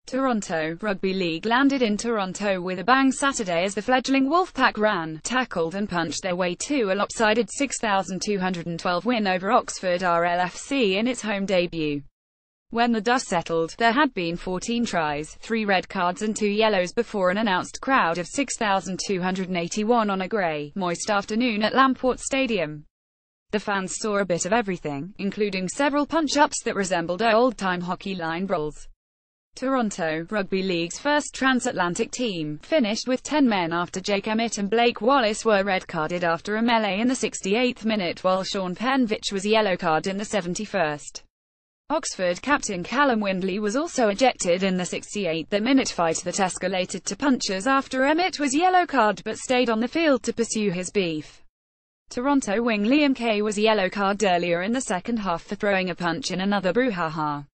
Toronto Rugby League landed in Toronto with a bang Saturday as the fledgling Wolfpack ran, tackled and punched their way to a lopsided 6,212 win over Oxford RLFC in its home debut. When the dust settled, there had been 14 tries, 3 red cards and 2 yellows before an announced crowd of 6,281 on a grey, moist afternoon at Lamport Stadium. The fans saw a bit of everything, including several punch-ups that resembled old-time hockey line brawls. Toronto Rugby League's first transatlantic team finished with 10 men after Jake Emmett and Blake Wallace were red-carded after a melee in the 68th minute, while Sean Penvich was yellow-carded in the 71st. Oxford captain Callum Windley was also ejected in the 68th-minute fight that escalated to punches after Emmett was yellow-carded but stayed on the field to pursue his beef. Toronto wing Liam Kay was yellow-carded earlier in the second half for throwing a punch in another brouhaha.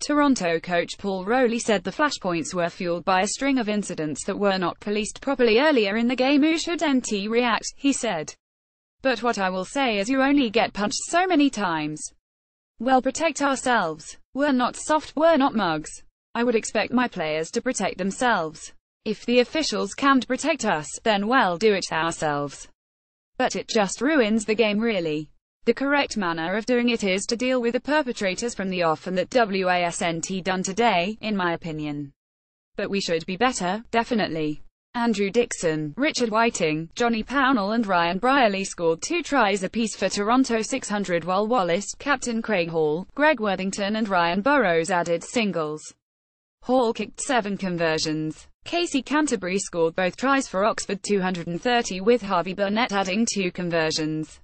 Toronto coach Paul Rowley said the flashpoints were fueled by a string of incidents that were not policed properly earlier in the game. "Who should NT react?" he said. "But what I will say is you only get punched so many times. Well, protect ourselves. We're not soft, we're not mugs. I would expect my players to protect themselves. If the officials can't protect us, then well, do it ourselves. But it just ruins the game really. The correct manner of doing it is to deal with the perpetrators from the off, and that wasn't done today, in my opinion. But we should be better, definitely." Andrew Dixon, Richard Whiting, Johnny Pownall and Ryan Brierley scored 2 tries apiece for Toronto 600, while Wallace, captain Craig Hall, Greg Worthington and Ryan Burrows added singles. Hall kicked 7 conversions. Casey Canterbury scored both tries for Oxford 230, with Harvey Burnett adding 2 conversions.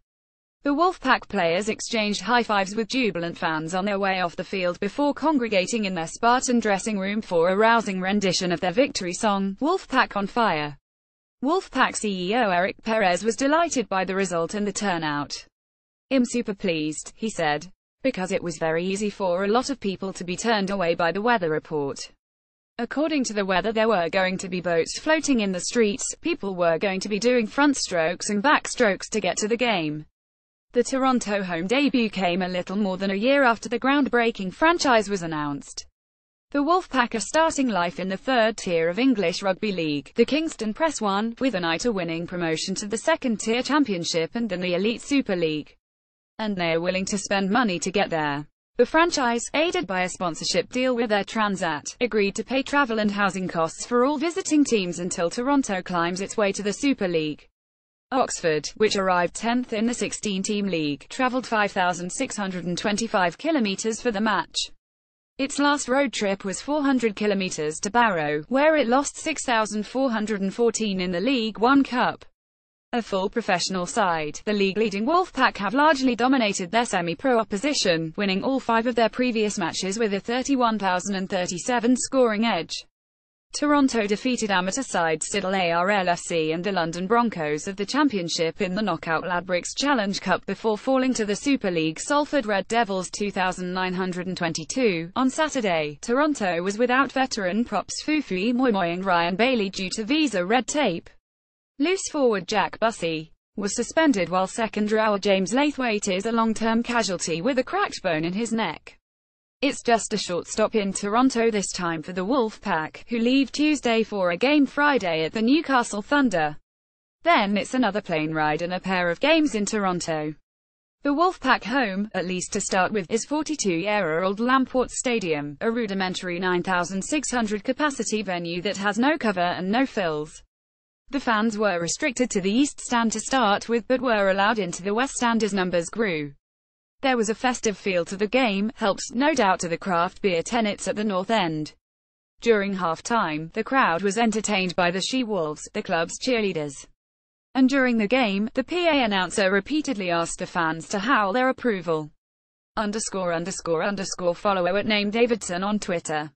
The Wolfpack players exchanged high-fives with jubilant fans on their way off the field before congregating in their Spartan dressing room for a rousing rendition of their victory song, Wolfpack on Fire. Wolfpack CEO Eric Perez was delighted by the result and the turnout. "I'm super pleased," he said, "because it was very easy for a lot of people to be turned away by the weather report. According to the weather, there were going to be boats floating in the streets, people were going to be doing front strokes and back strokes to get to the game." The Toronto home debut came a little more than a year after the groundbreaking franchise was announced. The Wolfpack are starting life in the third tier of English Rugby League, the Kingston Press One, with an eye to winning promotion to the second-tier championship and then the Elite Super League. And they're willing to spend money to get there. The franchise, aided by a sponsorship deal with Air Transat, agreed to pay travel and housing costs for all visiting teams until Toronto climbs its way to the Super League. Oxford, which arrived 10th in the 16-team league, travelled 5,625 kilometres for the match. Its last road trip was 400 kilometres to Barrow, where it lost 6,414 in the League One Cup. A full professional side, the league-leading Wolfpack have largely dominated their semi-pro opposition, winning all 5 of their previous matches with a 31,037 scoring edge. Toronto defeated amateur side Siddle ARLFC and the London Broncos of the Championship in the knockout Ladbrokes Challenge Cup before falling to the Super League Salford Red Devils 2,922. On Saturday, Toronto was without veteran props Fufu Moimoy and Ryan Bailey due to visa red tape. Loose forward Jack Bussey was suspended, while second rower James Laithwaite is a long-term casualty with a cracked bone in his neck. It's just a short stop in Toronto this time for the Wolfpack, who leave Tuesday for a game Friday at the Newcastle Thunder. Then it's another plane ride and a pair of games in Toronto. The Wolfpack home, at least to start with, is 42-year-old Lamport Stadium, a rudimentary 9,600 capacity venue that has no cover and no fills. The fans were restricted to the East Stand to start with, but were allowed into the West Stand as numbers grew. There was a festive feel to the game, helped, no doubt, to the craft beer tenants at the North End. During half-time, the crowd was entertained by the She-Wolves, the club's cheerleaders. And during the game, the PA announcer repeatedly asked the fans to howl their approval. _____follow @NameDavidson on Twitter.